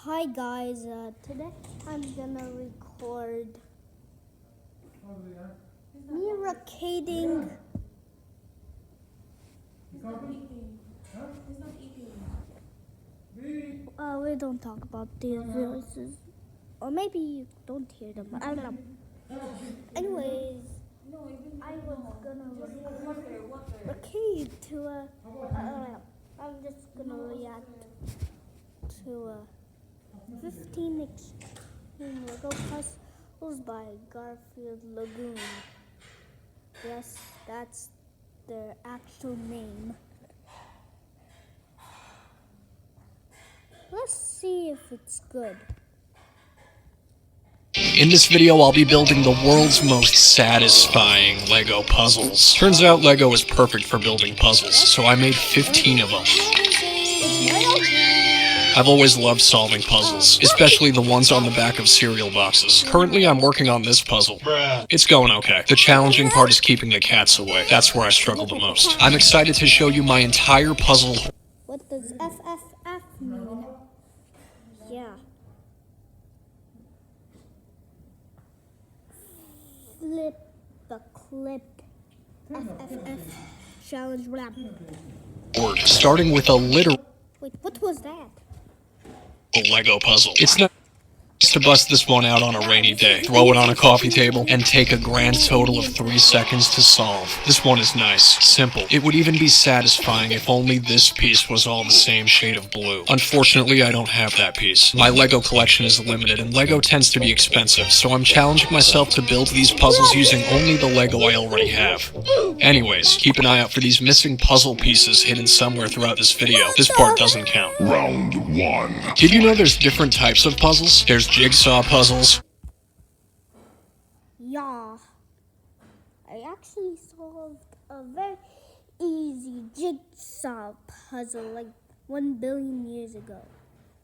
Hi guys, today I'm gonna record me recording. We don't talk about these voices, or maybe you don't hear them. I don't know. Anyways, I was gonna record to I'm just gonna react to 15 extreme Lego puzzles by Garfield Lagoon. Yes, that's their actual name. Let's see if it's good. In this video, I'll be building the world's most satisfying Lego puzzles. Turns out Lego is perfect for building puzzles, so I made 15 of them. I've always loved solving puzzles, especially the ones on the back of cereal boxes. Currently, I'm working on this puzzle. It's going okay. The challenging part is keeping the cats away. That's where I struggle the most. I'm excited to show you my entire puzzle. What does FFF mean? Yeah. Flip the clip. FFF challenge rap. Starting with a literal Wait, what was that? Lego puzzle. It's not to bust this one out on a rainy day, throw it on a coffee table, and take a grand total of 3 seconds to solve. This one is nice, simple. It would even be satisfying if only this piece was all the same shade of blue. Unfortunately, I don't have that piece. My Lego collection is limited, and Lego tends to be expensive, so I'm challenging myself to build these puzzles using only the Lego I already have. Anyways, keep an eye out for these missing puzzle pieces hidden somewhere throughout this video. This part doesn't count. Round 1. Did you know there's different types of puzzles? There's jigsaw puzzles. Yeah. I actually solved a very easy jigsaw puzzle like 1 billion years ago.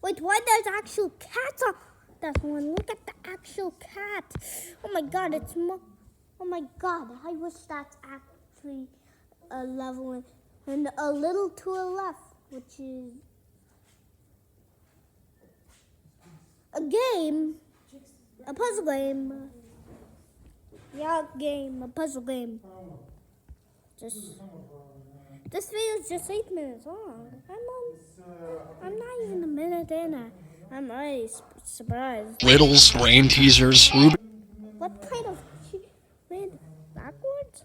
Wait, why there's actual cats on that one? Look at the actual cat. Oh my god, oh my god, I wish that's actually a level and a little to a left, which is a game, a puzzle game. Yeah, a puzzle game. This video is just 8 minutes long. I'm not even a minute in. I'm already surprised. Riddles, brain teasers, What kind of went backwards?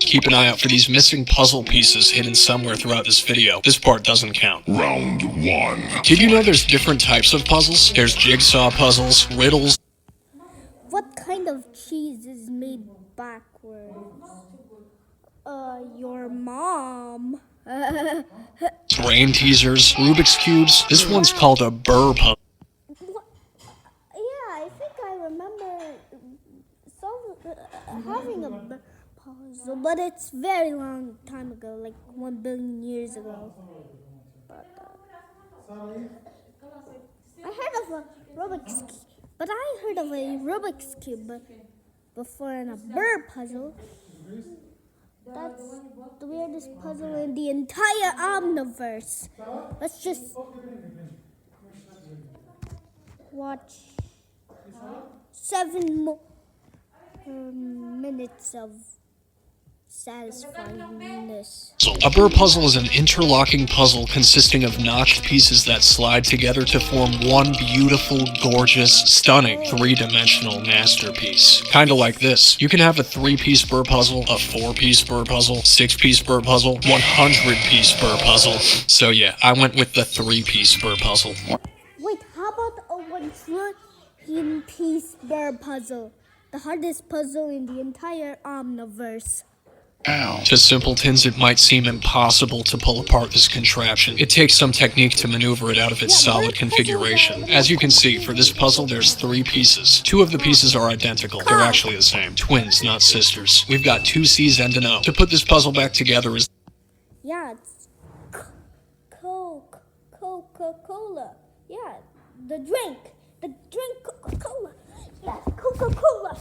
Keep an eye out for these missing puzzle pieces hidden somewhere throughout this video. This part doesn't count. Round 1. Did you know there's different types of puzzles? There's jigsaw puzzles, riddles. What kind of cheese is made backwards? Your mom. Brain teasers, Rubik's Cubes. This one's called a burr puzzle. Yeah, I think I remember having a puzzle, but it's very long time ago, like 1 billion years ago. But I heard of a Rubik's Cube, but I heard of a Rubik's Cube before in a burr puzzle. That's the weirdest puzzle in the entire omniverse. Let's just watch 7 more minutes of satisfyingness. A burr puzzle is an interlocking puzzle consisting of notched pieces that slide together to form one beautiful, gorgeous, stunning, 3-dimensional masterpiece. Kinda like this. You can have a 3-piece burr puzzle, a 4-piece burr puzzle, 6-piece burr puzzle, 100-piece burr puzzle. So yeah, I went with the 3-piece burr puzzle. Wait, how about a 1 trillion-piece burr puzzle? The hardest puzzle in the entire omniverse. Ow. To simpletons, it might seem impossible to pull apart this contraption. It takes some technique to maneuver it out of its solid configuration. As you can see, for this puzzle, there's 3 pieces. 2 of the pieces are identical. They're actually the same. Twins, not sisters. We've got 2 C's and an O. To put this puzzle back together is... Yeah, it's Coca-Cola. Yeah, the drink Coca-Cola. Yeah, Coca-Cola.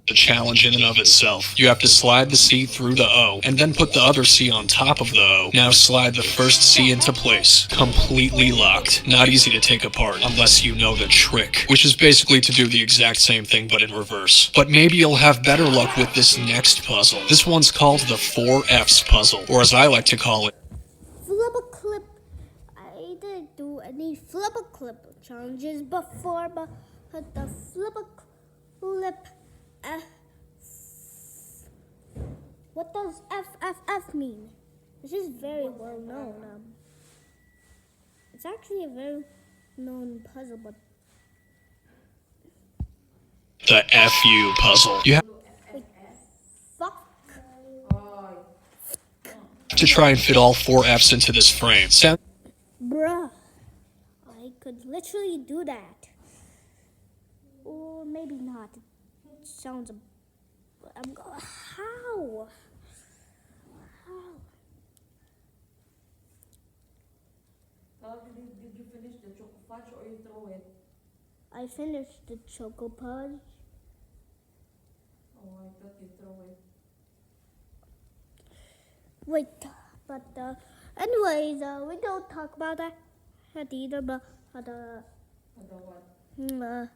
the challenge in and of itself. You have to slide the C through the O, and then put the other C on top of the O. Now slide the first C into place. Completely locked. Not easy to take apart, unless you know the trick, which is basically to do the exact same thing but in reverse. But maybe you'll have better luck with this next puzzle. This one's called the 4Fs puzzle, or as I like to call it, Flip a clip. I didn't do any flip a clip challenges before, but the flip a clip. What does FFF mean? This is very well known. It's actually a very known puzzle, but the FU puzzle. You have fuck. to try and fit all 4 Fs into this frame. Bruh, I could literally do that. Or maybe not. It sounds. How? Did you finish the choco fudge or you throw it? I finished the choco pudge. Oh, I thought you throw it. Wait, but anyways, we don't talk about that either. But The what?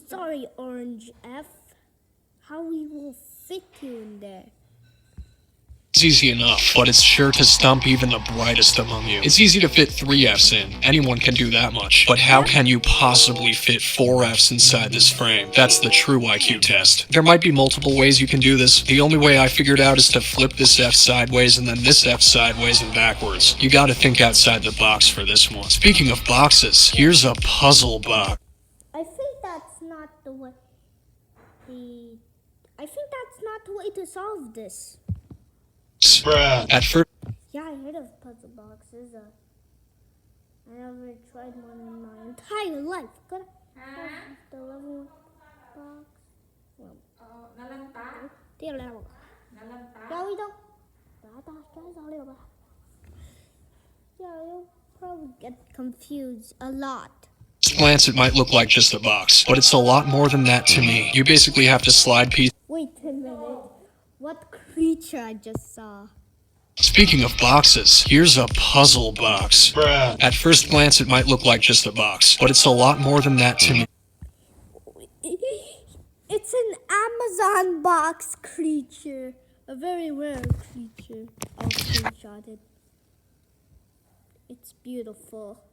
Sorry, Orange F. How we will fit you in there? It's easy enough, but it's sure to stump even the brightest among you. It's easy to fit 3 Fs in. Anyone can do that much. But how can you possibly fit 4 Fs inside this frame? That's the true IQ test. There might be multiple ways you can do this. The only way I figured out is to flip this F sideways and then this F sideways and backwards. You gotta think outside the box for this one. Speaking of boxes, here's a puzzle box. I think that's not the way. I think that's not the way to solve this. At first, Yeah, I heard of puzzle boxes. I never tried one in my entire life. Could I have the level box? Nalanta? The level. Nalanta? Yeah, we don't. Yeah, you'll probably get confused a lot. glance, it might look like just a box, but it's a lot more than that to me. You basically have to slide pieces. Wait a minute. What creature I just saw? Speaking of boxes, here's a puzzle box. At first glance, it might look like just a box, but it's a lot more than that to me. It's an Amazon box creature. A very rare creature. I'll screenshot it. It's beautiful.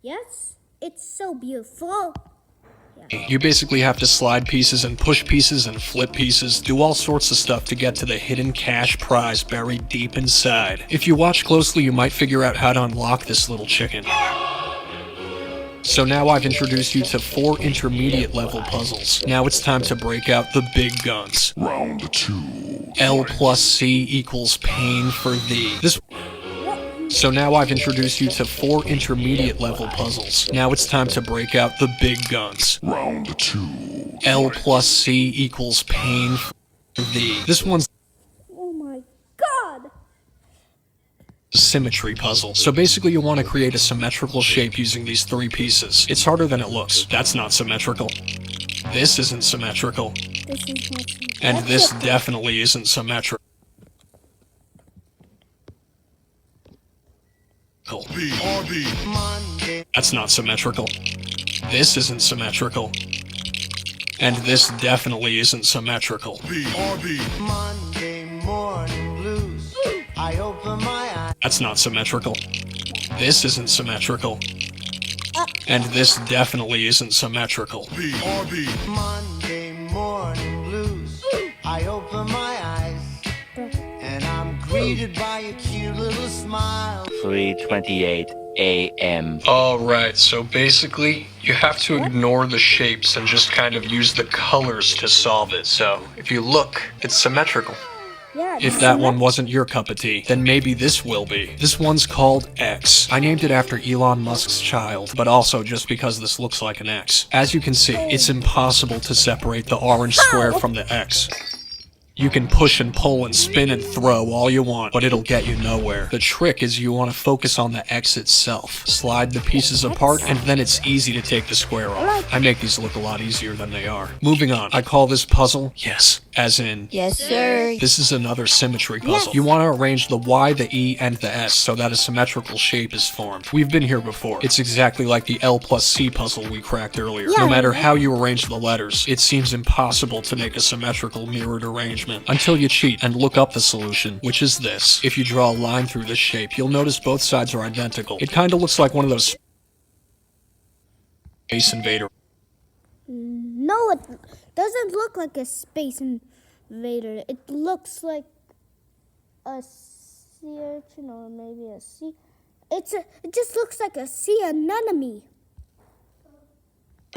Yes, it's so beautiful. Yeah. You basically have to slide pieces and push pieces and flip pieces, do all sorts of stuff to get to the hidden cash prize buried deep inside. If you watch closely, you might figure out how to unlock this little chicken. So now I've introduced you to 4 intermediate level puzzles. Now it's time to break out the big guns. Round 2. L plus C equals pain for thee. So now I've introduced you to 4 intermediate level puzzles. Now it's time to break out the big guns. Round 2. L plus C equals pain for thee. This one's Oh my god! a symmetry puzzle. So basically you want to create a symmetrical shape using these 3 pieces. It's harder than it looks. That's not symmetrical. This isn't symmetrical. This is not And this definitely isn't symmetrical. BRB. That's not symmetrical. This isn't symmetrical. And this definitely isn't symmetrical. BRB. Monday morning blues. I open my eyes. That's not symmetrical. This isn't symmetrical. And this definitely isn't symmetrical. BRB. Monday morning blues. I open my eyes. And I'm greeted by a cute little smile. 3:28 a.m. Alright, so basically, you have to ignore the shapes and just kind of use the colors to solve it. So, if you look, it's symmetrical. Yeah, If that one wasn't your cup of tea, then maybe this will be. This one's called X. I named it after Elon Musk's child, but also just because this looks like an X. As you can see, it's impossible to separate the orange square from the X. You can push and pull and spin and throw all you want, but it'll get you nowhere. The trick is you want to focus on the X itself. Slide the pieces apart, and then it's easy to take the square off. I make these look a lot easier than they are. Moving on, I call this puzzle, yes, as in, Yes, sir. this is another symmetry puzzle. You want to arrange the Y, the E, and the S so that a symmetrical shape is formed. We've been here before. It's exactly like the L plus C puzzle we cracked earlier. Yeah. No matter how you arrange the letters, it seems impossible to make a symmetrical mirrored arrangement until you cheat and look up the solution, which is this. If you draw a line through this shape, you'll notice both sides are identical. It kind of looks like one of those Space Invader. No, it doesn't look like a space invader. It looks like a sea urchin or maybe a sea. It just looks like a sea anemone.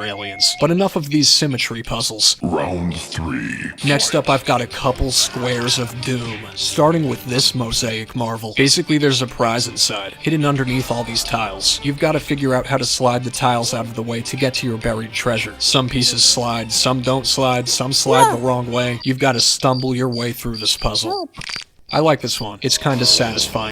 Aliens. But enough of these symmetry puzzles. Round 3. Next up, I've got a couple squares of doom, starting with this mosaic marvel. Basically, there's a prize inside, hidden underneath all these tiles. You've got to figure out how to slide the tiles out of the way to get to your buried treasure. Some pieces slide, some don't slide, some slide the wrong way. You've got to stumble your way through this puzzle. Help. I like this one. It's kind of satisfying.